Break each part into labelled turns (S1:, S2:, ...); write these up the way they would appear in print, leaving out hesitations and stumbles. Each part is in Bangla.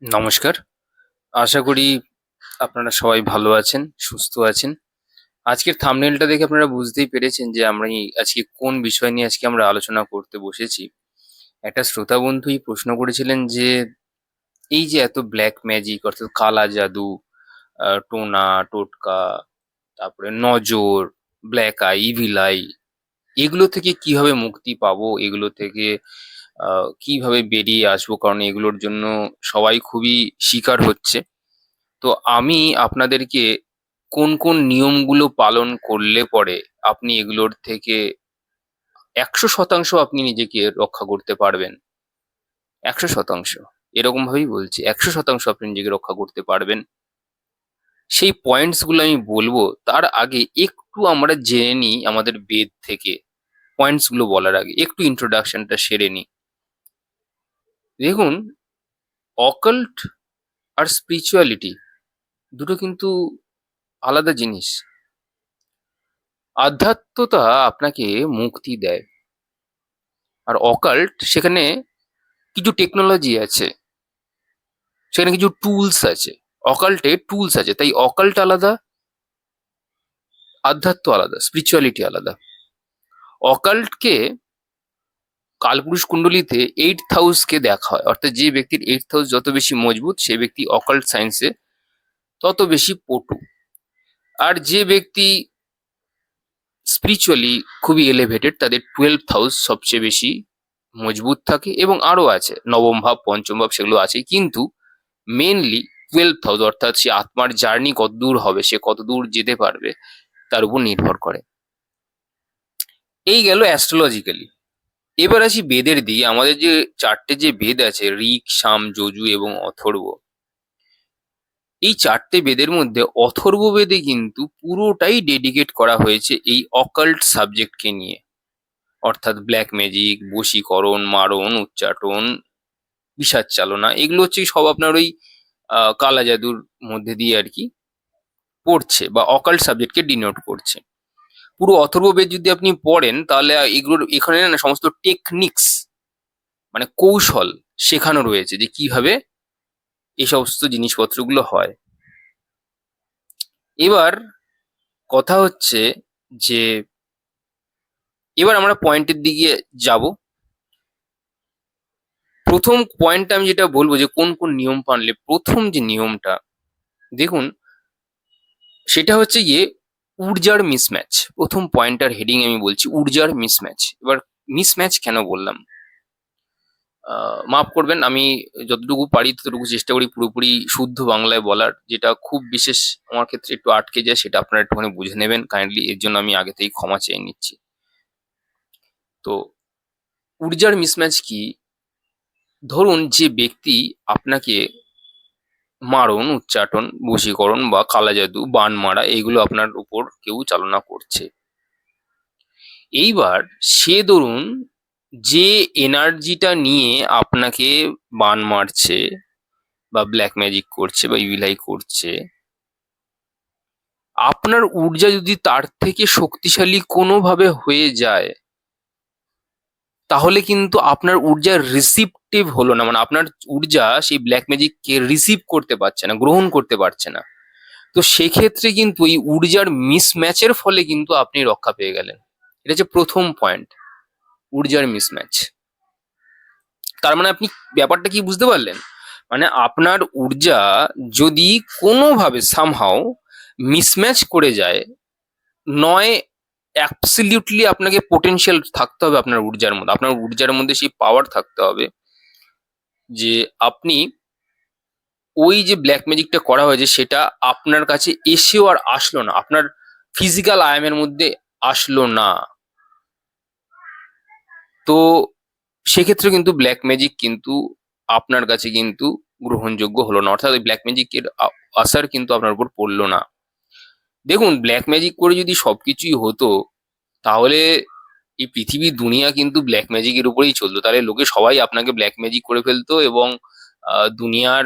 S1: নমস্কার। আশা করি আপনারা সবাই ভালো আছেন, সুস্থ আছেন। আজকের থাম্বনেইলটা দেখে আপনারা বুঝতেই পেরেছেন যে আমি আজকে কোন বিষয় নিয়ে আমরা আলোচনা করতে বসেছি। একটা শ্রোতা বন্ধুই প্রশ্ন করেছিলেন যে, এই যে এত ব্ল্যাক ম্যাজিক অর্থাৎ কালা জাদু, টোনা, টোটকা, তারপরে নজর, ব্ল্যাক আই, ইভিল আই এগুলো থেকে কিভাবে মুক্তি পাবো? এগুলো থেকে কিভাবে বেরিয়ে আসবো? কারণ এগুলোর জন্য সবাই খুবই শিকার হচ্ছে। তো আমি আপনাদেরকে কোন কোন নিয়মগুলো পালন করলে পরে আপনি এগুলোর থেকে 100% আপনি নিজেকে রক্ষা করতে পারবেন। 100% এরকম ভাবেই বলছি, 100% আপনি নিজেকে রক্ষা করতে পারবেন। সেই পয়েন্টস গুলো আমি বলবো, তার আগে একটু আমরা জেনে নিই আমাদের বেদ থেকে। পয়েন্টস গুলো বলার আগে একটু ইন্ট্রোডাকশনটা সেরে নিই। দেখুন, অকাল্ট আর স্পিরিচুয়ালিটি দুটো কিন্তু আলাদা জিনিস। আধ্যাত্মতা আপনাকে মুক্তি দেয়, আর অকাল্ট সেখানে কিছু টেকনোলজি আছে, সেখানে কিছু টুলস আছে। অকাল্টে টুলস আছে, তাই অকাল্ট আলাদা, আধ্যাত্ম আলাদা, স্পিরিচুয়ালিটি আলাদা। অকাল্টকে কালপুরুষ কুণ্ডলিতে 8th হাউস কে দেখা হয়, অর্থাৎ যে ব্যক্তির 8th হাউস যত বেশি মজবুত সে ব্যক্তি অকাল্ট সায়েন্সে তত বেশি পটু। আর যে ব্যক্তি স্পিরিচুয়ালি খুবই এলিভেটেড তাদের 12th হাউস সবচেয়ে বেশি মজবুত থাকে, এবং আরো আছে নবম ভাব, পঞ্চম ভাব, সেগুলো আছে, কিন্তু মেনলি 12th হাউস অর্থাৎ সে আত্মার জার্নি কত দূর হবে, সে কত দূর যেতে পারবে তার উপর নির্ভর করে। এই গেল অ্যাস্ট্রোলজিক্যালি। এবার আসি বেদের দিকে। আমাদের যে চারটে যে বেদ আছে, ঋক, সাম, যজু এবং অথর্ব, এই চারটে বেদের মধ্যে অথর্ব বেদে কিন্তু পুরোটাই ডেডিকেট করা হয়েছে এই অকাল্ট সাবজেক্টকে নিয়ে, অর্থাৎ ব্ল্যাক ম্যাজিক, বশীকরণ, মারণ, উচ্চাটন, পিশাচ চালনা, এগুলো হচ্ছে সব আপনার ওই কালা জাদুর মধ্যে দিয়ে আর কি পড়ছে, বা অকাল্ট সাবজেক্টকে ডিনোট করছে। পুরো অথর্ববেদ যদি আপনি পড়েন তাহলে এগুলোর এখানে না সমস্ত টেকনিক্স, মানে কৌশল শেখানো রয়েছে যে কিভাবে এই সমস্ত জিনিসপত্রগুলো হয়। এবার কথা হচ্ছে যে, এবার আমরা পয়েন্টের দিকে যাব। প্রথম পয়েন্টটা আমি যেটা বলবো যে কোন কোন নিয়ম পাললে, প্রথম যে নিয়মটা দেখুন, সেটা হচ্ছে গিয়ে ঊর্জার মিসম্যাচ। প্রথম পয়েন্টার হেডিং আমি বলছি ঊর্জার মিসম্যাচ। এবার মিসম্যাচ কেন বললাম, মাফ করবেন, আমি যতটুকু পারি ততটুকু চেষ্টা করি পুরোপুরি শুদ্ধ বাংলায় বলার। যেটা খুব বিশেষ আমার ক্ষেত্রে একটু আটকে যায় সেটা আপনারা একটুখানি বুঝে নেবেন কাইন্ডলি, এর জন্য আমি আগে থেকেই ক্ষমা চেয়ে নিচ্ছি। তো ঊর্জার মিসম্যাচ কি? ধরুন যে ব্যক্তি আপনাকে মারণ, উচ্চাটন, বশীকরণ বা কালা জাদু, বান মারা, এগুলো আপনার উপর কেউ চালনা করছে। এইবার সে ধরুন যে এনার্জিটা নিয়ে আপনাকে বান মারছে বা ব্ল্যাক ম্যাজিক করছে বা ইভিল আই করছে, আপনার ঊর্জা যদি তার থেকে শক্তিশালী কোনোভাবে হয়ে যায়, তাহলে কিন্তু আপনার ঊর্জা রিসিপটিভ হলো না, মানে আপনার ঊর্জা সেই ব্ল্যাক ম্যাজিককে রিসিভ করতে পারছে না, গ্রহণ করতে পারছে না। তো সেক্ষেত্রে কিন্তু এই ঊর্জার মিসম্যাচের ফলে কিন্তু আপনি রক্ষা পেয়ে গেলেন। এটা হচ্ছে প্রথম পয়েন্ট, ঊর্জার মিসম্যাচ। তার মানে আপনি ব্যাপারটা কি বুঝতে পারলেন? মানে আপনার ঊর্জা যদি কোনোভাবে সামহাও মিসম্যাচ করে যায়, নয় অ্যাবসলিউটলি আপনাকে পোটেনশিয়াল থাকতে হবে আপনার ঊর্জার মধ্যে, আপনার ঊর্জার মধ্যে সেই পাওয়ার থাকতে হবে যে আপনি ওই যে ব্ল্যাক ম্যাজিকটা করা হয়েছে সেটা আপনার কাছে এসেও আর আসলো না, আপনার ফিজিক্যাল আয়ামের মধ্যে আসলো না। তো সেক্ষেত্রে কিন্তু ব্ল্যাক ম্যাজিক কিন্তু আপনার কাছে কিন্তু গ্রহণযোগ্য হলো না, অর্থাৎ ওই ব্ল্যাক ম্যাজিকের আসার কিন্তু আপনার উপর পড়লো না। দেখুন, ব্ল্যাক ম্যাজিক করে যদি সবকিছুই হতো তাহলে এই পৃথিবীর দুনিয়া কিন্তু ব্ল্যাক ম্যাজিকের উপরেই চলতো, তাহলে লোকে সবাই আপনাকে ব্ল্যাক ম্যাজিক করে ফেলতো, এবং দুনিয়ার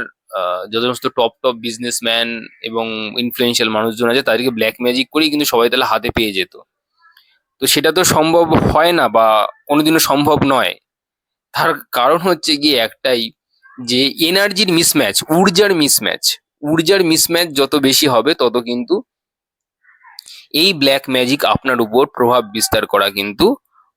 S1: যত সমস্ত টপ টপ বিজনেসম্যান এবং ইনফ্লুয়েন্সিয়াল মানুষজন আছে তাদেরকে ব্ল্যাক ম্যাজিক করেই কিন্তু সবাই তাহলে হাতে পেয়ে যেত। তো সেটা তো সম্ভব হয় না, বা কোনোদিনও সম্ভব নয়। তার কারণ হচ্ছে গিয়ে একটাই, যে এনার্জির মিসম্যাচ, ঊর্জার মিসম্যাচ যত বেশি হবে তত কিন্তু এই ব্ল্যাক ম্যাজিক আপনার উপর প্রভাব বিস্তার করা কিন্তু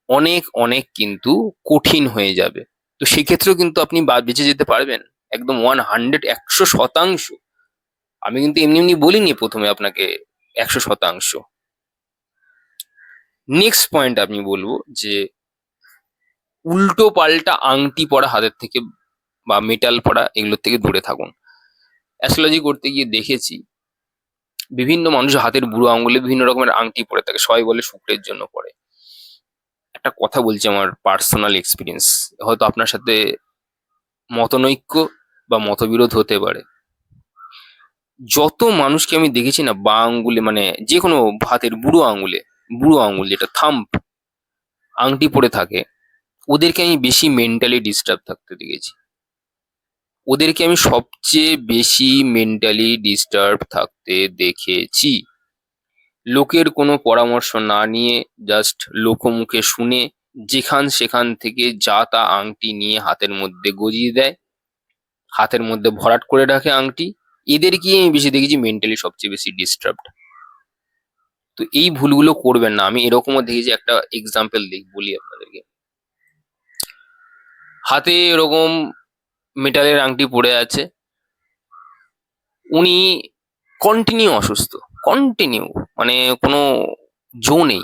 S1: অনেক অনেক কিন্তু কঠিন হয়ে যাবে। তো সেক্ষেত্রেও কিন্তু আপনি বেঁচে যেতে পারবেন একদম 100 আমি কিন্তু এমনি এমনি বলিনি প্রথমে আপনাকে 100%। নেক্সট পয়েন্ট আমি বলবো যে উল্টো পাল্টা আংটি পরা হাতের থেকে বা মেটাল পরা এগুলোর থেকে দূরে থাকুন। অ্যাস্ট্রোলজি করতে গিয়ে দেখেছি বিভিন্ন মানুষ হাতের বুড়ো আঙুলে বিভিন্ন রকমের আংটি পরে থাকে, সবাই বলে শুক্রের জন্য পরে। একটা কথা বলছি আমার পার্সোনাল এক্সপিরিয়েন্স, হয়তো আপনার সাথে মতনৈক্য বা মতবিরোধ হতে পারে। যত মানুষকে আমি দেখেছি না বা আঙ্গুলে মানে যে কোনো হাতের বুড়ো আঙুল যেটা থাম্ব আংটি পরে থাকে, ওদেরকে আমি বেশি মেন্টালি ডিস্টার্ব থাকতে দেখেছি। ওদেরকে আমি সবচেয়ে বেশি মেন্টালি ডিস্টার্ব থাকতে দেখেছি। লোকের কোনো পরামর্শ না নিয়ে, জাস্ট লোকমুখে শুনে যেখান সেখান থেকে যা তা আংটি নিয়ে হাতের মধ্যে গজিয়ে দেয়, হাতের মধ্যে ভরাট করে রাখে আংটি। এদেরকেই আমি বেশি দেখেছি মেন্টালি সবচেয়ে বেশি ডিস্টার্বড। তো এই ভুলগুলো করবেন না। আমি এরকমও দেখেছি, একটা এক্সাম্পল বলি আপনাদেরকে। হাতে এরকম মেটালের আংটি পড়ে আছে, উনি কন্টিনিউ অসুস্থ, কন্টিনিউ, মানে কোনো জো নেই।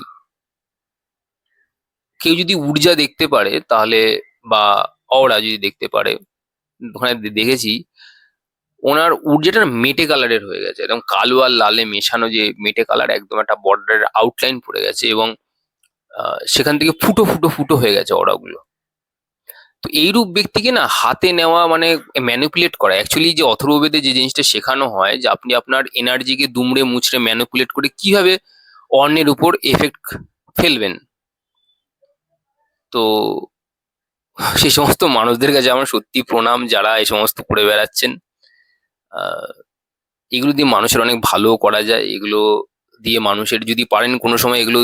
S1: কেউ যদি ঊর্জা দেখতে পারে তাহলে, বা অওরা যদি দেখতে পারে, ওখানে দেখেছি ওনার ঊর্জাটা মেটে কালারের হয়ে গেছে, একদম কালো আর লালে মেশানো যে মেটে কালার, একদম একটা বর্ডারের আউটলাইন পড়ে গেছে এবং সেখান থেকে ফুটো ফুটো ফুটো হয়ে গেছে অরাগুলো। তো এইরূপ ব্যক্তিকে না হাতে নেওয়া মানে ম্যানিপুলেট করা, অ্যাকচুয়ালি যে অথর্ববেদে যে জিনিসটা শেখানো হয় যে আপনি আপনার এনার্জিকে দুমড়ে মুচড়ে ম্যানিপুলেট করে কিভাবে অন্যের উপর এফেক্ট ফেলবেন। তো সেই সমস্ত মানুষদের কাছে আমার সত্যি প্রণাম যারা এই সমস্ত করে বেড়াচ্ছেন। আহ, এগুলো দিয়ে মানুষের অনেক ভালো করা যায়, এগুলো দিয়ে মানুষের যদি পারেন কোনো সময় এগুলো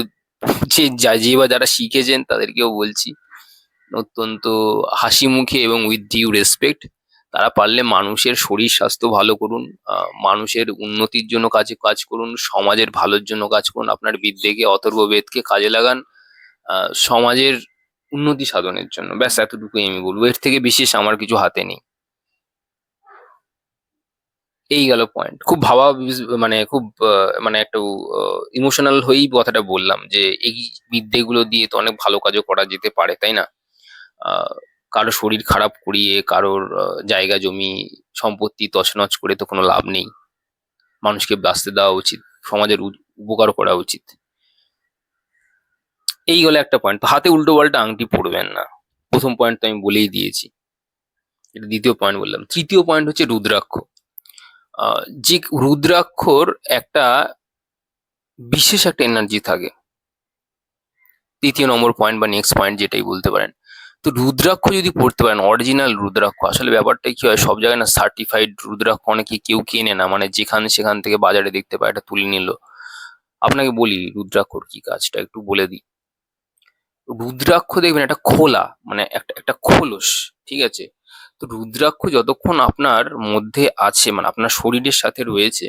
S1: যে বা যারা শিখেছেন তাদেরকেও বলছি অত্যন্ত হাসি মুখে এবং উইথ ডিউ রেসপেক্ট, তারা পারলে মানুষের শরীর স্বাস্থ্য ভালো করুন, মানুষের উন্নতির জন্য কাজ করুন, সমাজের ভালোর জন্য কাজ করুন, আপনার বিদ্যেকে অথর্ববেদকে কাজে লাগান সমাজের উন্নতি সাধনের জন্য। ব্যাস এতটুকুই আমি বলবো, এর থেকে বিশেষ আমার কিছু হাতে নেই। এই গেল পয়েন্ট। খুব মানে খুব মানে একটু ইমোশনাল হয়েই কথাটা বললাম যে এই বিদ্যেগুলো দিয়ে তো অনেক ভালো কাজও করা যেতে পারে, তাই না? আহ, কারো শরীর খারাপ করিয়ে, কারোর জায়গা জমি সম্পত্তি তছনছ করে তো কোনো লাভ নেই। মানুষকে বাঁচতে দেওয়া উচিত, সমাজের উপকার করা উচিত। এই হলো একটা পয়েন্ট। হাতে উল্টো পাল্টা আংটি পরবেন না, প্রথম পয়েন্ট তো আমি বলেই দিয়েছি। এটা দ্বিতীয় পয়েন্ট বললাম। তৃতীয় পয়েন্ট হচ্ছে রুদ্রাক্ষ। যে রুদ্রাক্ষর একটা বিশেষ একটা এনার্জি থাকে। তৃতীয় নম্বর পয়েন্ট বা নেক্সট পয়েন্ট যেটাই বলতে পারেন। তো রুদ্রাক্ষ যদি পড়তে পারেন, অরিজিনাল রুদ্রাক্ষ, আসলে ব্যাপারটা কি হয়, সব জায়গায় না সার্টিফাইড রুদ্রাক্ষ অনেকে কেউ কেনে না, মানে যেখানে সেখান থেকে বাজারে দেখতে পায় এটা তুলে নিল। আপনাকে বলি রুদ্রাক্ষর কি কাজটা একটু বলে দিই। রুদ্রাক্ষ দেখবেন একটা খোলা, মানে একটা একটা খোলস, ঠিক আছে? তো রুদ্রাক্ষ যতক্ষণ আপনার মধ্যে আছে, মানে আপনার শরীরের সাথে রয়েছে,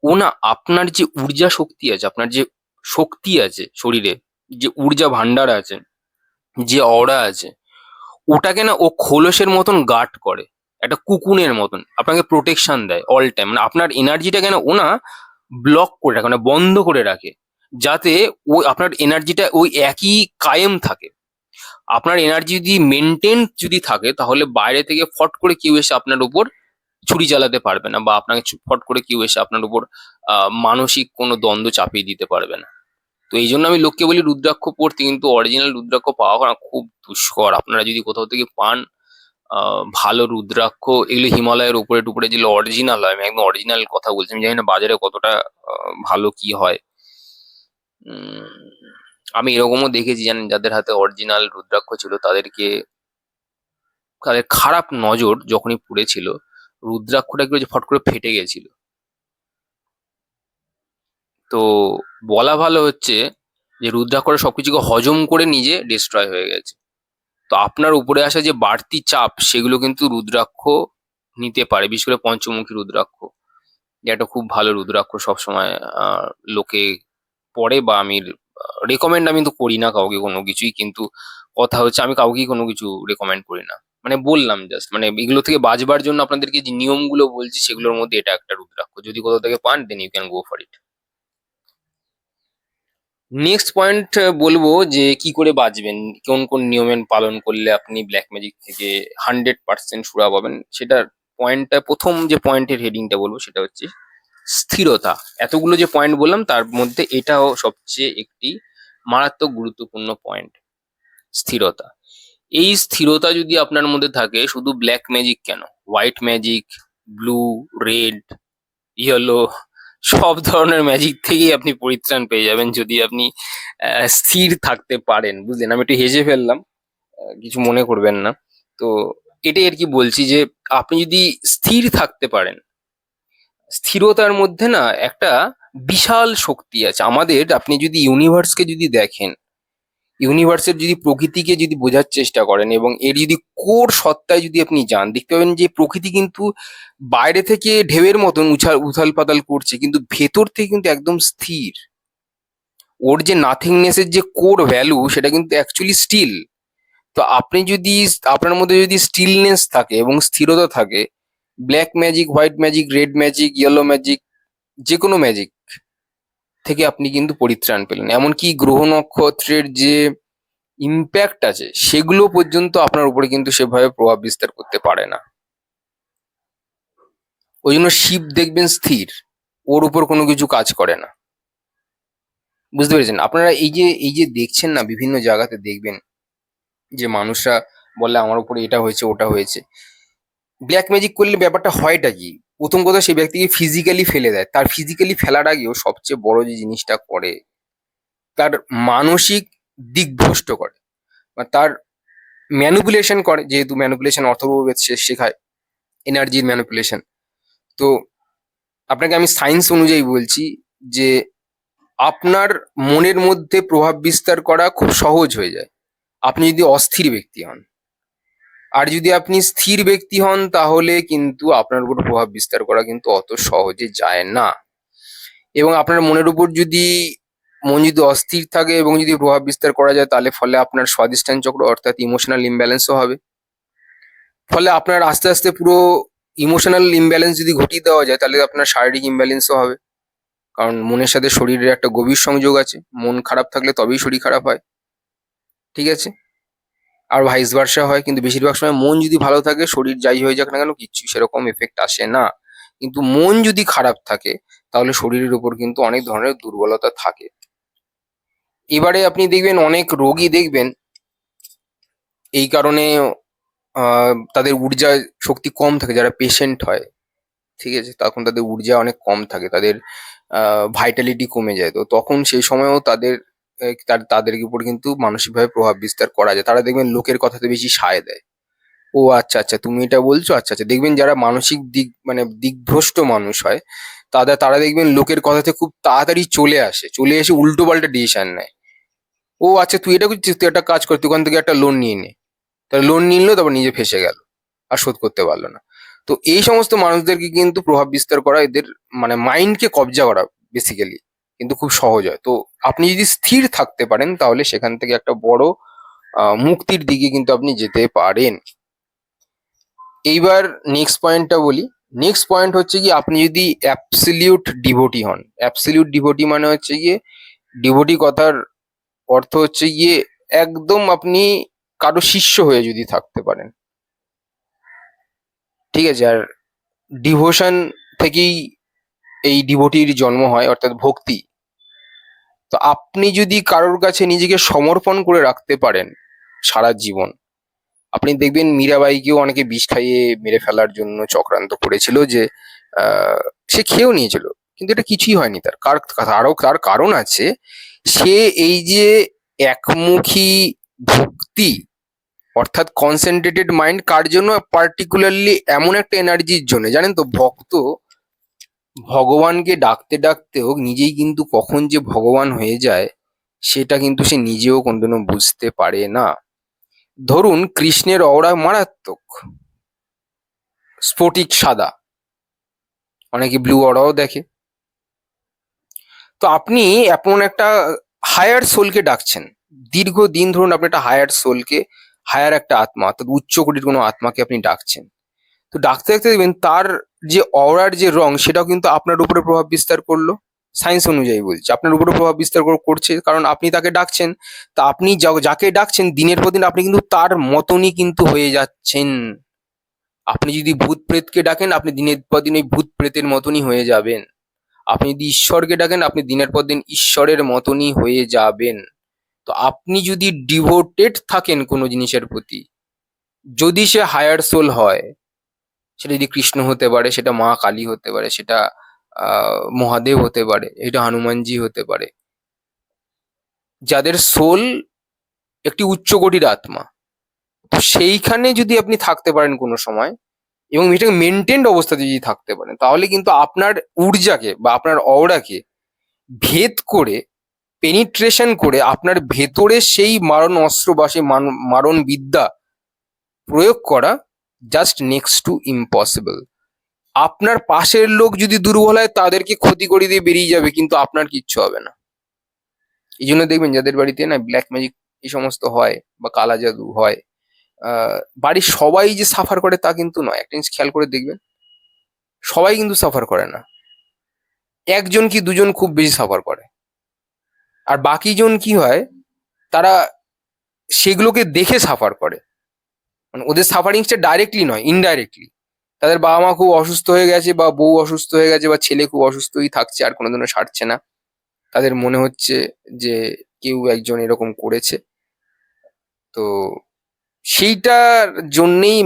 S1: ও না আপনার যে ঊর্জা শক্তি আছে, আপনার যে শক্তি আছে শরীরে, যে ঊর্জা ভান্ডার আছে, যে অরা আছে, ওটাকে না ও খোলসের মতন গার্ড করে, একটা কুকুনের মতন আপনাকে প্রোটেকশন দেয় অল টাইম। মানে আপনার এনার্জিটাকে না ও না ব্লক করে রাখে, মানে বন্ধ করে রাখে, যাতে ওই আপনার এনার্জিটা ওই একই কায়েম থাকে। আপনার এনার্জি যদি মেনটেন যদি থাকে, তাহলে বাইরে থেকে ফট করে কেউ এসে আপনার উপর ছুরি চালাতে পারবে না, বা আপনাকে ফট করে কেউ এসে আপনার উপর মানসিক কোনো দ্বন্দ্ব চাপিয়ে দিতে পারবে না। তো এই জন্য আমি লোককে বলি রুদ্রাক্ষ পড়তে, কিন্তু অরিজিনাল রুদ্রাক্ষ পাওয়া না খুব দুষ্কর। আপনারা যদি কোথাও থেকে পান ভালো রুদ্রাক্ষ, এগুলো হিমালয়ের উপরে টুপরে যেগুলো অরিজিনাল হয়, আমি একদম অরিজিনাল কথা বলছি, আমি জানি না বাজারে কতটা ভালো কি হয়। উম, আমি এরকমও দেখেছি জানেন, যাদের হাতে অরিজিনাল রুদ্রাক্ষ ছিল তাদেরকে, তাদের খারাপ নজর যখনই পড়েছিল, রুদ্রাক্ষটা একটু যে ফট করে ফেটে গেছিল। তো বলা ভালো হচ্ছে যে রুদ্রাক্ষরা সবকিছুকে হজম করে নিজে ডিস্ট্রয় হয়ে গেছে। তো আপনার উপরে আসা যে বাড়তি চাপ সেগুলো কিন্তু রুদ্রাক্ষ নিতে পারে, বিশেষ করে পঞ্চমুখী রুদ্রাক্ষ, যে একটা খুব ভালো রুদ্রাক্ষ সবসময় লোকে পড়ে, বা আমি রেকমেন্ড আমি তো করি না কাউকে কোনো কিছুই, কিন্তু কথা হচ্ছে আমি কাউকেই কোনো কিছু রেকমেন্ড করি না, মানে বললাম জাস্ট, মানে এগুলো থেকে বাঁচবার জন্য আপনাদেরকে যে নিয়মগুলো বলছি সেগুলোর মধ্যে এটা একটা রুদ্রাক্ষ, যদি কোথাও থেকে পান দেন you can go for it. Next point বলবো যে কি করে বাঁচবেন, কোন কোন নিয়মের পালন করলে আপনি ব্ল্যাক ম্যাজিক থেকে 100% সুরা পাবেন, সেটার পয়েন্টটা, প্রথম যে পয়েন্টের হেডিংটা বলবো সেটা হচ্ছে স্থিরতা। এতগুলো যে পয়েন্ট বললাম তার মধ্যে এটাও সবচেয়ে একটি মারাত্মক গুরুত্বপূর্ণ পয়েন্ট, স্থিরতা। এই স্থিরতা যদি আপনার মধ্যে থাকে, শুধু ব্ল্যাক ম্যাজিক কেন, white magic, blue, red, yellow, সব ধরনের ম্যাজিক থেকেই আপনি পরিত্রাণ পেয়ে যাবেন যদি আপনি স্থির থাকতে পারেন। বুঝলেন, আমি একটু হেসে ফেললাম, কিছু মনে করবেন না। তো এটাই আর কি বলছি যে আপনি যদি স্থির থাকতে পারেন, স্থিরতার মধ্যে না একটা বিশাল শক্তি আছে আমাদের। আপনি যদি ইউনিভার্সকে যদি দেখেন, ইউনিভার্সের যদি প্রকৃতিকে যদি বোঝার চেষ্টা করেন এবং এর যদি কোর সত্তায় যদি আপনি যান, দেখতে পাবেন যে প্রকৃতি কিন্তু বাইরে থেকে ঢেউয়ের মতন উথাল পাতাল করছে, কিন্তু ভেতর থেকে কিন্তু একদম স্থির। ওর যে নাথিংনেসের যে কোর ভ্যালু সেটা কিন্তু অ্যাকচুয়ালি স্টিল। তো আপনি যদি, আপনার মধ্যে যদি স্টিলনেস থাকে এবং স্থিরতা থাকে, black magic, white magic, red magic, yellow magic, যে কোনো ম্যাজিক থেকে আপনি কিন্তু পরিত্রাণ পেলেন। এমনকি গ্রহ নক্ষত্রের যে ইম্প্যাক্ট আছে সেগুলো পর্যন্ত আপনার উপরে কিন্তু সেভাবে প্রভাব বিস্তার করতে পারে না। ওই জন্য শিব দেখবেন স্থির, ওর উপর কোনো কিছু কাজ করে না। বুঝতে পেরেছেন? আপনারা এই যে দেখছেন না, বিভিন্ন জায়গাতে দেখবেন যে মানুষরা বলে আমার উপরে এটা হয়েছে ওটা হয়েছে। ব্ল্যাক ম্যাজিক করলে ব্যাপারটা হয়টা কি? প্রথম কথা, সেই ব্যক্তিকে ফিজিক্যালি ফেলে দেয়। তার ফিজিক্যালি ফেলার আগেও সবচেয়ে বড় যে জিনিসটা করে, তার মানসিক দিকভ্রষ্ট করে, বা তার ম্যানিপুলেশন করে, যেহেতু ম্যানিপুলেশন অথর্ববেদ শেখায়, এনার্জির ম্যানিপুলেশন। তো আপনাকে আমি সায়েন্স অনুযায়ী বলছি যে আপনার মনের মধ্যে প্রভাব বিস্তার করা খুব সহজ হয়ে যায় আপনি যদি অস্থির ব্যক্তি হন। আর যদি আপনি স্থির ব্যক্তি হন তাহলে কিন্তু আপনার উপর প্রভাব বিস্তার করা কিন্তু অত সহজে যায় না। এবং আপনার মনের উপর যদি, মন যদি অস্থির থাকে এবং যদি প্রভাব বিস্তার করা যায়, তাহলে ফলে আপনার স্বাধিষ্ঠান চক্র অর্থাৎ ইমোশনাল ইমব্যালেন্সও হবে। ফলে আপনার আস্তে আস্তে পুরো ইমোশনাল ইমব্যালেন্স যদি ঘটিয়ে দেওয়া যায়, তাহলে আপনার শারীরিক ইমব্যালেন্সও হবে। কারণ মনের সাথে শরীরের একটা গভীর সংযোগ আছে, মন খারাপ থাকলে তবেই শরীর খারাপ হয়। ঠিক আছে? আর ভাইস ভার্সা হয়, কিন্তু বেশিরভাগ সময় মন যদি ভালো থাকে শরীর যাই হয়ে যাক না কেন কিচ্ছু সেরকম এফেক্ট আসে না। কিন্তু মন যদি খারাপ থাকে তাহলে শরীরের উপর কিন্তু অনেক ধরনের দুর্বলতা থাকে। এবারে আপনি দেখবেন অনেক রোগী দেখবেন এই কারণে তাদের ঊর্জা শক্তি কম থাকে, যারা পেশেন্ট হয়, ঠিক আছে, তখন তাদের ঊর্জা অনেক কম থাকে, তাদের ভাইটালিটি কমে যায়। তো তখন সেই সময়ও তাদের তাদের উপর কিন্তু মানসিকভাবে প্রভাব বিস্তার করা যায়। তারা দেখবেন লোকের কথাতে বেশি সায় দেয়। ও আচ্ছা আচ্ছা, তুমি এটা বলছো, আচ্ছা আচ্ছা। দেখবেন যারা মানসিক দিক মানে দিকভ্রষ্ট মানুষ হয়, তারা দেখবেন লোকের কথাতে খুব তাড়াতাড়ি চলে এসে উল্টো পাল্টা ডিসিশন নেয়। ও আচ্ছা, তুই এটা করছিস, তুই একটা কাজ কর, তুই ওখান থেকে একটা লোন নিয়ে নে। তাহলে লোন নিলো, তারপর নিজে ফেঁসে গেল, আর শোধ করতে পারলো না। তো এই সমস্ত মানুষদেরকে কিন্তু প্রভাব বিস্তার করা, এদের মানে মাইন্ডকে কবজা করা বেসিক্যালি কিন্তু খুব সহজ হয়। তো আপনি যদি স্থির থাকতে পারেন তাহলে সেখান থেকে একটা বড় মুক্তির দিকে কিন্তু আপনি যেতে পারেন। এইবার নেক্সট পয়েন্টটা বলি। নেক্সট পয়েন্ট হচ্ছে কি, আপনি যদি অ্যাবসলিউট ডিভোটি হন। অ্যাবসলিউট ডিভোটি মানে হচ্ছে গিয়ে, ডিভোটি কথার অর্থ হচ্ছে গিয়ে একদম আপনি কারো শিষ্য হয়ে যদি থাকতে পারেন, ঠিক আছে। আর ডিভোশন থেকেই এই ডিভোটির জন্ম হয়, অর্থাৎ ভক্তি। তো আপনি যদি কারোর কাছে নিজেকে সমর্পণ করে রাখতে পারেন সারা জীবন, আপনি দেখবেন মীরাবাইকেও অনেকে বিষ খাইয়ে মেরে ফেলার জন্য চক্রান্ত করেছিল, যে সে খেয়েও নিয়েছিল, কিন্তু এটা কিছুই হয়নি তার। তার কারণ আছে। সে এই যে একমুখী ভক্তি, অর্থাৎ কনসেন্ট্রেটেড মাইন্ড, কার জন্য? পার্টিকুলারলি এমন একটা এনার্জির জন্য। জানেন তো, ভক্ত ভগবানকে ডাকতে ডাকতেও নিজেই কিন্তু কখন যে ভগবান হয়ে যায় সেটা কিন্তু সে নিজেও কোনোদিনও বুঝতে পারে না। ধরুন কৃষ্ণের অওরা মারাত্মক, স্ফটিক সাদা, অনেকে ব্লু অরাও দেখে। তো আপনি এমন একটা হায়ার সোলকে ডাকছেন, দীর্ঘদিন ধরুন আপনি একটা হায়ার সোলকে, হায়ার একটা আত্মা অর্থাৎ উচ্চ কোটির কোনো আত্মাকে আপনি ডাকছেন। তো ডাকতে ডাকতে দেখবেন তার যে অরার যে রং সেটাও কিন্তু আপনার উপরে প্রভাব বিস্তার করলো। সায়েন্স অনুযায়ী বলছি আপনার উপরে প্রভাব বিস্তার করছে, কারণ আপনি তাকে ডাকছেন। তা আপনি যাকে ডাকছেন দিনের পর দিন আপনি কিন্তু তার মতনই কিন্তু হয়ে যাচ্ছেন। আপনি যদি ভূত প্রেতকে ডাকেন আপনি দিনের পর দিন ওই ভূত প্রেতের মতনই হয়ে যাবেন। আপনি যদি ঈশ্বরকে ডাকেন আপনি দিনের পর দিন ঈশ্বরের মতনই হয়ে যাবেন। তো আপনি যদি ডিভোটেড থাকেন কোনো জিনিসের প্রতি, যদি সে হায়ার সোল হয়, সেটা যদি কৃষ্ণ হতে পারে, সেটা মা কালী হতে পারে, সেটা মহাদেব হতে পারে, এটা হনুমানজি হতে পারে, যাদের সোল একটি উচ্চ কোটির আত্মা, তো সেইখানে যদি আপনি থাকতে পারেন কোনো সময় এবং এটাকে মেনটেন্ড অবস্থাতে যদি থাকতে পারেন, তাহলে কিন্তু আপনার ঊর্জাকে বা আপনার অওরাকে ভেদ করে, পেনিট্রেশন করে আপনার ভেতরে সেই মারণ অস্ত্র বা সেই মারণ বিদ্যা প্রয়োগ করা জাস্ট নেক্সট টু ইম্পসিবল। আপনার পাশের লোক যদি দুর্বল হয় তাদেরকে ক্ষতি করে দিয়ে বেরিয়ে যাবে, কিন্তু আপনার কিচ্ছু হবে না। এই জন্য দেখবেন যাদের বাড়িতে না ব্ল্যাক ম্যাজিক এই সমস্ত হয় বা কালা জাদু হয়, বাড়ির সবাই যে সাফার করে তা কিন্তু নয়। একটা জিনিস খেয়াল করে দেখবেন, সবাই কিন্তু সাফার করে না, একজন কি দুজন খুব বেশি সাফার করে। আর বাকি জন কি হয়, তারা সেগুলোকে দেখে সাফার করে। মানে ওদের সাফারিংসটা ডাইরেক্টলি নয়, ইনডাইরেক্টলি। তাদের বাবা মা খুব অসুস্থ হয়ে গেছে বা বউ অসুস্থ হয়ে গেছে বা ছেলে খুব অসুস্থই থাকছে আর কোনোদিনও সারছে না, তাদের মনে হচ্ছে যে কেউ একজন এরকম করেছে। তো সেইটার জন্যেই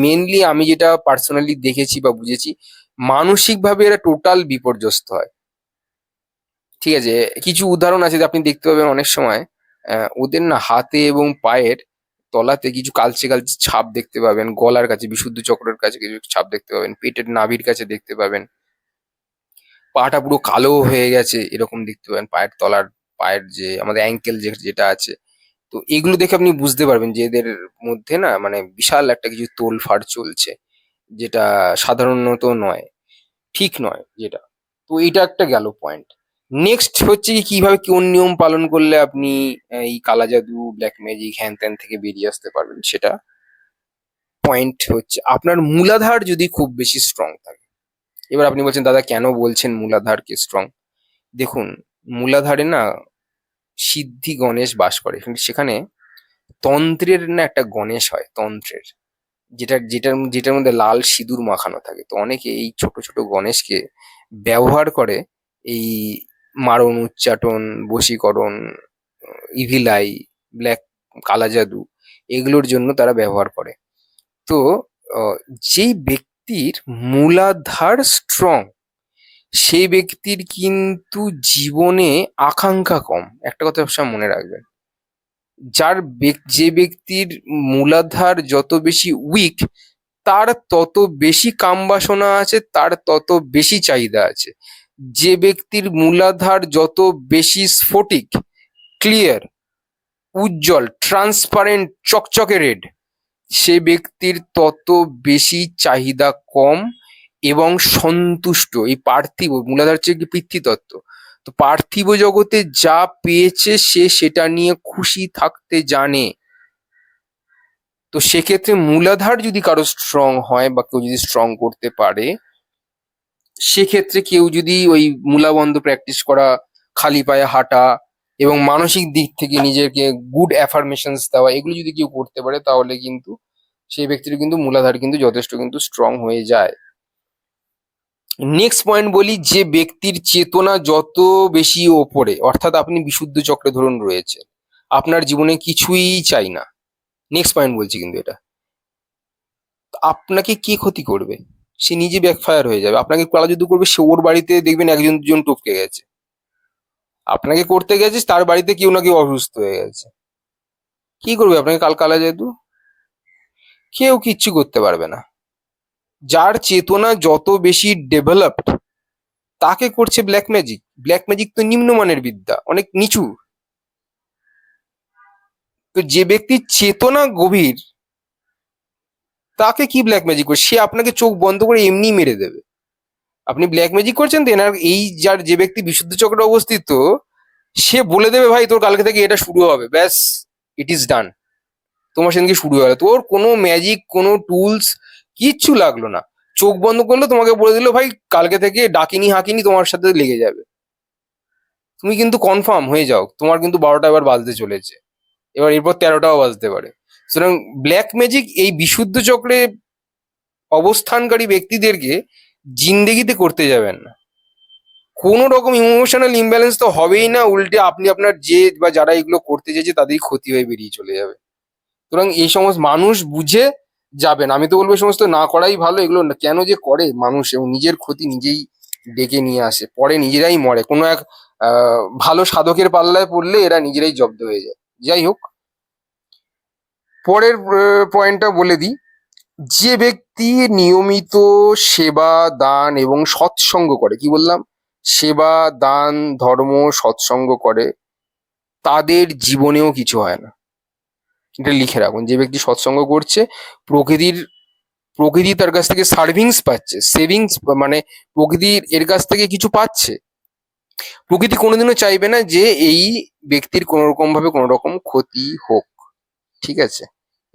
S1: মেনলি আমি যেটা পার্সোনালি দেখেছি বা বুঝেছি, মানসিকভাবে এরা টোটাল বিপর্যস্ত হয়। ঠিক আছে, কিছু উদাহরণ আছে যে আপনি দেখতে পাবেন অনেক সময় ওদের না হাতে এবং পায়ের তলাতে কিছু কালচে কালচে ছাপ দেখতে পাবেন, গলার কাছে বিশুদ্ধ চক্রের কাছে কিছু ছাপ দেখতে পাবেন, পেটের নাভির কাছে দেখতে পাবেন, পাটা পুরো কালো হয়ে গেছে এরকম দেখতে পাবেন, পায়ের তলার, পায়ের যে আমাদের অ্যাঙ্কেল যেটা আছে। তো এগুলো দেখে আপনি বুঝতে পারবেন যে এদের মধ্যে না মানে বিশাল একটা কিছু তোলফাড় চলছে, যেটা সাধারণত নয়, ঠিক নয় যেটা। তো এটা একটা গেল পয়েন্ট। নেক্সট হচ্ছে কি কিভাবে কোন নিয়ম পালন করলে আপনি এই কালা জাদু, ব্ল্যাক ম্যাজিক, হ্যান ত্যান থেকে বেরিয়ে আসতে পারবেন সেটা। পয়েন্ট হচ্ছে আপনার মূলাধার যদি খুব বেশি স্ট্রং থাকে। এবার আপনি বলছেন দাদা কেন বলছেন মূলাধার কি স্ট্রং? দেখুন, মূলাধারে না সিদ্ধি গণেশ বাস করে, কিন্তু সেখানে তন্ত্রের না একটা গণেশ হয়, তন্ত্রের, যেটার মধ্যে লাল সিঁদুর মাখানো থাকে। তো অনেকে এই ছোট ছোট গণেশকে ব্যবহার করে এই মারণ, উচ্চাটন, বশীকরণ, ইভিল আই, ব্ল্যাক, কালা জাদু, এগুলোর জন্য তারা ব্যবহার করে। তো আহ, যেই ব্যক্তির মূলাধার স্ট্রং, সেই ব্যক্তির কিন্তু জীবনে আকাঙ্ক্ষা কম। একটা কথা সবসময় মনে রাখবেন, যে ব্যক্তির মূলাধার যত বেশি উইক, তার তত বেশি কামবাসনা আছে, তার তত বেশি চাহিদা আছে। যে ব্যক্তির মূলাধার যত বেশি স্ফটিক, ক্লিয়ার, উজ্জ্বল, ট্রান্সপারেন্ট, চকচকে রেড, সে ব্যক্তির তত বেশি চাহিদা কম এবং সন্তুষ্ট। এই পার্থিব মূলাধার হচ্ছে একটি পিতৃতত্ত্ব। তো পার্থিব জগতে যা পেয়েছে সে সেটা নিয়ে খুশি থাকতে জানে। তো সেক্ষেত্রে মূলাধার যদি কারো স্ট্রং হয় বা কেউ যদি স্ট্রং করতে পারে, সেক্ষেত্রে কেউ যদি ওই মূলাবন্ধ প্র্যাকটিস করা, খালি পায়ে হাঁটা এবং মানসিক দিক থেকে নিজেকে গুড অ্যাফার্মেশনস দেওয়া, এগুলো যদি কেউ করতে পারে, তাহলে কিন্তু সেই ব্যক্তির কিন্তু মূলাধার কিন্তু যথেষ্ট কিন্তু স্ট্রং হয়ে যায়। নেক্সট পয়েন্ট বলি, যে ব্যক্তির চেতনা যত বেশি ওপরে, অর্থাৎ আপনি বিশুদ্ধ চক্রে ধরুন রয়েছে, আপনার জীবনে কিছুই চাই না। নেক্সট পয়েন্ট বলছি কিন্তু এটা, আপনাকে কে ক্ষতি করবে? সে নিজে ব্যাকফায়ার হয়ে যাবে। আপনাকে কারা যুদ্ধ করবে, সে ওর বাড়িতে দেখবেন একজন দুজন টপকে গেছে, আপনাকে করতে গেছে, তার বাড়িতে কেউ না কেউ অসুস্থ হয়ে গেছে। কি করবে আপনাকে কাল কালা জাদু? কেউ কিচ্ছু করতে পারবে না। যার চেতনা যত বেশি ডেভেলপড, তাকে করছে ব্ল্যাক ম্যাজিক। ব্ল্যাক ম্যাজিক তো নিম্নমানের বিদ্যা, অনেক নিচু।
S2: তো যে ব্যক্তির চেতনা গভীর তাকে কি ব্ল্যাক ম্যাজিক করে? সে আপনাকে চোখ বন্ধ করে এমনি মেরে দেবে। আপনি ব্ল্যাক ম্যাজিক করছেন তো এনার এই যার যে ব্যক্তি বিশুদ্ধ চক্রে অবস্থিত, সে বলে দেবে ভাই তোর কালকে থেকে এটা শুরু হবে, ব্যাস, ইট ইজ ডান। তোমার সেদিনকে শুরু হলো, তোর কোনো ম্যাজিক, কোনো টুলস কিচ্ছু লাগলো না। চোখ বন্ধ করলো, তোমাকে বলে দিল ভাই কালকে থেকে ডাকিনি হাকিনি তোমার সাথে লেগে যাবে। তুমি কিন্তু কনফার্ম হয়ে যাও, তোমার কিন্তু 12টা এবার বাজতে চলেছে, এবার এরপর 13টাও বাজতে পারে। সুতরাং ব্ল্যাক ম্যাজিক এই বিশুদ্ধ চক্রে অবস্থানকারী ব্যক্তিদেরকে জিন্দেগিতে করতে যাবেন না। কোনো রকম ইমোশনাল ইমব্যালেন্স তো হবেই না, উল্টে আপনি আপনার যে বা যারা এগুলো করতে চাইছে তাদেরই ক্ষতি হয়ে বেরিয়ে চলে যাবে। সুতরাং এই সমস্ত মানুষ বুঝে যাবেন, আমি তো বলবো এই সমস্ত না করাই ভালো। এগুলো কেন যে করে মানুষ, এবং নিজের ক্ষতি নিজেই ডেকে নিয়ে আসে, পরে নিজেরাই মরে। কোনো এক ভালো সাধকের পাল্লায় পড়লে এরা নিজেরাই জব্দ হয়ে যায়। যাই হোক, পরের পয়েন্টটা বলে দিই। যে ব্যক্তি নিয়মিত সেবা দান এবং সৎসঙ্গ করে, কি বললাম, সেবা দান ধর্ম সৎসঙ্গ করে, তাদের জীবনেও কিছু হয় না। এটা লিখে রাখুন, যে ব্যক্তি সৎসঙ্গ করছে, প্রকৃতির প্রকৃতি তার কাছ থেকে সার্ভিংস পাচ্ছে, সেভিংস, মানে প্রকৃতির এর কাছ থেকে কিছু পাচ্ছে। প্রকৃতি কোনোদিনও চাইবে না যে এই ব্যক্তির কোনো রকম ভাবে কোনো রকম ক্ষতি হোক। ঠিক আছে,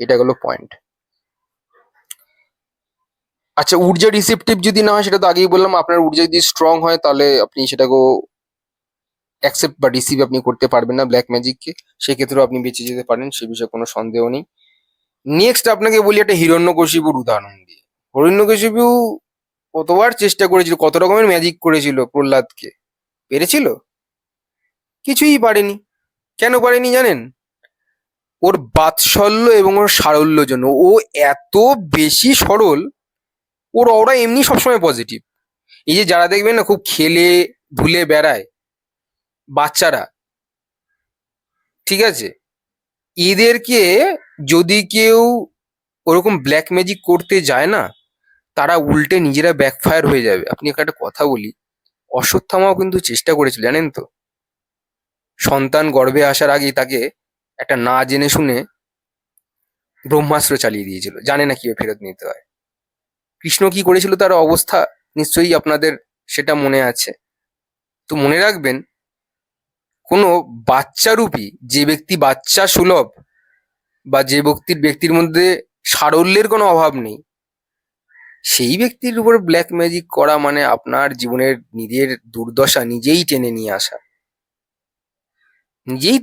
S2: এটা গেল পয়েন্ট। আচ্ছা, ঊর্জা রিসেপটিভ যদি না হয়, সেটা তো আগেই বললাম, আপনার ঊর্জা যদি স্ট্রং হয় তাহলে আপনি সেটাকেও অ্যাকসেপ্ট বা রিসিভ আপনি করতে পারবেন না ব্ল্যাক ম্যাজিককে, সেক্ষেত্রেও আপনি বেঁচে যেতে পারেন, সে বিষয়ে কোনো সন্দেহ নেই। নেক্সট আপনাকে বলি একটা হিরণ্যকশিপুর উদাহরণ দিয়ে। হিরণ্যকশিপু কতবার চেষ্টা করেছিল, কত রকমের ম্যাজিক করেছিল প্রহ্লাদকে, পেরেছিল? কিছুই পারেনি। কেন পারেনি জানেন? ওর বাৎসল্য এবং ওর সারল্য জন্য। ও এত বেশি সরল, ওর অরা এমনি সবসময় পজিটিভ। এই যে যারা দেখবেন না খুব খেলে ধুলে বেড়ায় বাচ্চারা, ঠিক আছে, এদেরকে যদি কেউ ওরকম ব্ল্যাক ম্যাজিক করতে যায় না, তারা উল্টে নিজেরা ব্যাকফায়ার হয়ে যাবে। আপনি একটা কথা বলি, অশ্বত্থামাও কিন্তু চেষ্টা করেছিল, জানেন তো, সন্তান গর্ভে আসার আগেই তাকে একটা না জেনে শুনে ব্রহ্মাস্ত্র চালিয়ে দিয়েছিল, জানে না কিভাবে ফেরত নিতে হয়। কৃষ্ণ কি করেছিল তার অবস্থা নিশ্চয়ই আপনাদের সেটা মনে আছে। তো মনে রাখবেন, কোনো বাচ্চারূপী যে ব্যক্তি বাচ্চা সুলভ, বা যে ব্যক্তির মধ্যে সারল্যের কোনো অভাব নেই, সেই ব্যক্তির উপর ব্ল্যাক ম্যাজিক করা মানে আপনার জীবনের নিজের দুর্দশা নিজেই টেনে নিয়ে আসা, নিজেই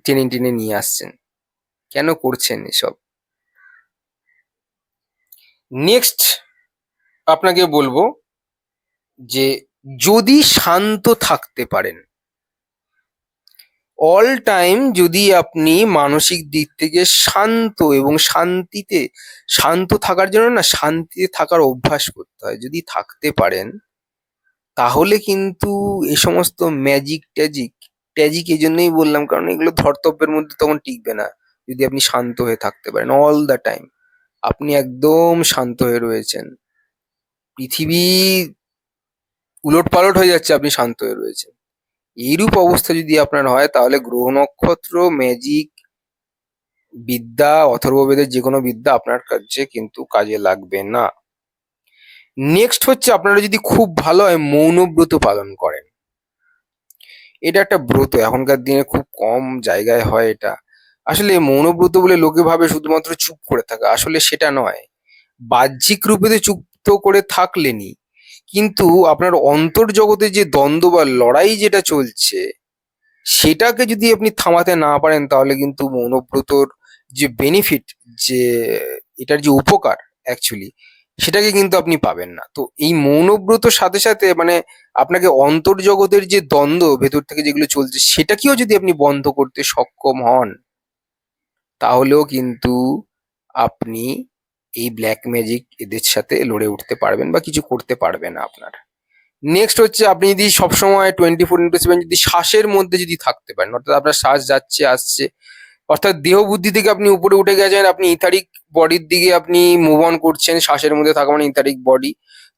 S2: টেনে টেনে নিয়ে আসছেন। কেন করছেন এসব? নেক্সট আপনাকে বলবো যে যদি শান্ত থাকতে পারেন, অল টাইম যদি আপনি মানসিক দিক থেকে শান্ত এবং শান্ত থাকার জন্য না শান্তিতে থাকার অভ্যাস করতে হয়, যদি থাকতে পারেন, তাহলে কিন্তু এ সমস্ত ম্যাজিক ট্যাজিক, ট্যাজিক এই জন্যই বললাম কারণ এগুলো ধর্তব্যের মধ্যে তখন টিকবে না। যদি আপনি শান্ত হয়ে থাকতে পারেন অল দ্য টাইম, আপনি একদম শান্ত হয়ে রয়েছেন, পৃথিবী উলটপালট হয়ে যাচ্ছে, আপনি শান্ত হয়ে রয়েছেন, এইরূপ অবস্থা যদি আপনার হয়, তাহলে গ্রহ নক্ষত্র ম্যাজিক বিদ্যা অথর্ববেদের যে কোনো বিদ্যা আপনার কাছে কিন্তু কাজে লাগবে না। নেক্সট হচ্ছে, আপনারা যদি খুব ভালো হয় মৌনব্রত পালন করেন। এটা একটা ব্রত, এখনকার দিনে খুব কম জায়গায় হয় এটা। আসলে মৌনব্রত বলে লোকে ভাবে শুধুমাত্র চুপ করে থাকা, আসলে সেটা নয়। বাহ্যিক রূপে তো চুপ তো করে থাকলেনই, কিন্তু আপনার অন্তর্জগতে যে দ্বন্দ্ব বা লড়াই যেটা চলছে, সেটাকে যদি আপনি থামাতে না পারেন, তাহলে কিন্তু মৌনব্রতর যে বেনিফিট, যে এটার যে উপকার অ্যাকচুয়ালি, সেটাকে কিন্তু আপনি পাবেন না। তো এই মৌনব্রতর সাথে সাথে মানে আপনাকে অন্তর্জগতের যে দ্বন্দ্ব ভেতর থেকে যেগুলো চলছে, সেটাকেও যদি আপনি বন্ধ করতে সক্ষম হন, তাহলেও কিন্তু আপনি এই ব্ল্যাক ম্যাজিক এদের সাথে লড়ে উঠতে পারবেন বা কিছু করতে পারবে না আপনার। নেক্সট হচ্ছে, আপনি যদি সবসময় 24/7 যদি শ্বাসের মধ্যে যদি থাকতে পারেন, অর্থাৎ আপনার শ্বাস যাচ্ছে আসছে, অর্থাৎ দেহ বুদ্ধি থেকে আপনি উপরে উঠে গেছেন, আপনি ইথারিক বডির দিকে আপনি মুভ অন করছেন, শ্বাসের মধ্যে থাকা মানে ইথারিক বডি।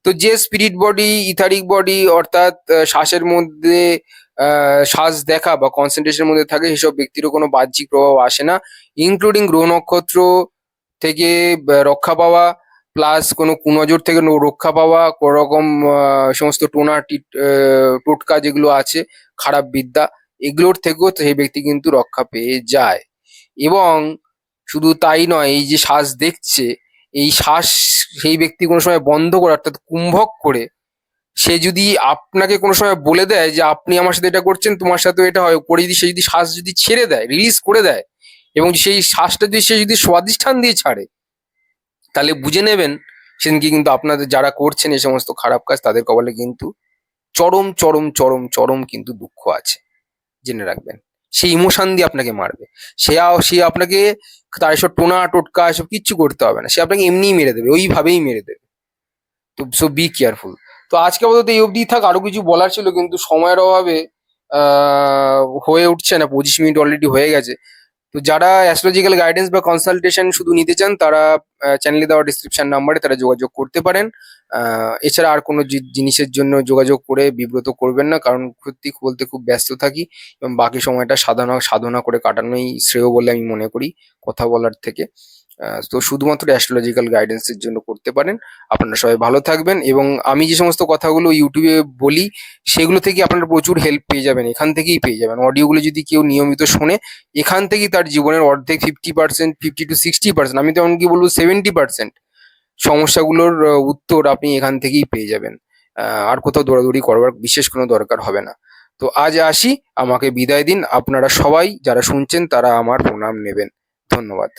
S2: তো যে স্পিরিট বডি ইথারিক বডি অর্থাৎ শ্বাসের মধ্যে শ্বাস দেখা বা কনসেন্ট্রেশনের মধ্যে থাকে সেসব ব্যক্তিরও কোনো বাহ্যিক প্রভাব আসে না, ইনক্লুডিং গ্রহ নক্ষত্র থেকে রক্ষা পাওয়া, প্লাস কোনো কুনজর থেকে রক্ষা পাওয়া, কোনো রকম সমস্ত টোটকা যেগুলো আছে, খারাপ বিদ্যা, এগুলোর থেকেও সেই ব্যক্তি কিন্তু রক্ষা পেয়ে যায়। এবং শুধু তাই নয়, এই যে শ্বাস দেখছে, এই শ্বাস সেই ব্যক্তি কোনো সময় বন্ধ করে অর্থাৎ কুম্ভক করে সে যদি আপনাকে কোনো সময় বলে দেয় যে আপনি আমার সাথে এটা করছেন, তোমার সাথে এটা হয় করে, যদি সে যদি শ্বাস যদি ছেড়ে দেয়, রিলিজ করে দেয়, এবং সেই শ্বাসটা যদি সে যদি স্বাধিষ্ঠান দিয়ে ছাড়ে, তাহলে বুঝে নেবেন সেদিনকে কিন্তু আপনাদের যারা করছেন এই সমস্ত খারাপ কাজ তাদের কপালে কিন্তু চরম চরম চরম চরম কিন্তু দুঃখ আছে, জেনে রাখবেন। সে ইমোশন দিয়ে আপনাকে মারবে। সে আপনাকে তার এসব টোটকা এসব কিচ্ছু করতে হবে না, সে আপনাকে এমনিই মেরে দেবে, ওইভাবেই মেরে দেবে। তো সো বি কেয়ারফুল। তো আজকে আপাতত এই অবধি থাক, আরো কিছু বলার ছিল কিন্তু সময়ের অভাবে হয়ে উঠছে না, 25 মিনিট অলরেডি হয়ে গেছে। তো যারা অ্যাস্ট্রোলজিক্যাল গাইডেন্স বা কনসালটেশন শুধু নিতে চান তারা চ্যানেলে দেওয়া ডিসক্রিপশন নাম্বারে তারা যোগাযোগ করতে পারেন। এছাড়া আর কোনো জিনিসের জন্য যোগাযোগ করে বিব্রত করবেন না, কারণ সত্যি বলতে খুব ব্যস্ত থাকি এবং বাকি সময়টা সাধনা সাধনা করে কাটানোই শ্রেয় বলে আমি মনে করি কথা বলার থেকে। তো শুধুমাত্র অ্যাস্ট্রোলজিক্যাল গাইডেন্সের জন্য করতে পারেন। আপনারা সবাই ভালো থাকবেন, এবং আমি যে সমস্ত কথাগুলো ইউটিউবে বলি সেগুলো থেকে আপনারা প্রচুর হেল্প পেয়ে যাবেন, এখান থেকেই পেয়ে যাবেন। অডিওগুলো যদি কেউ নিয়মিত শোনে, এখান থেকেই তার জীবনের অর্ধেক 50%, 50 to 60%, আমি তো এমনকি বলবো 70% সমস্যাগুলোর উত্তর আপনি এখান থেকেই পেয়ে যাবেন। আর কোথাও দৌড়াদৌড়ি করবার বিশেষ কোনো দরকার হবে না। তো আজ আসি, আমাকে বিদায় দিন। আপনারা সবাই যারা শুনছেন তারা আমার প্রণাম নেবেন। ধন্যবাদ।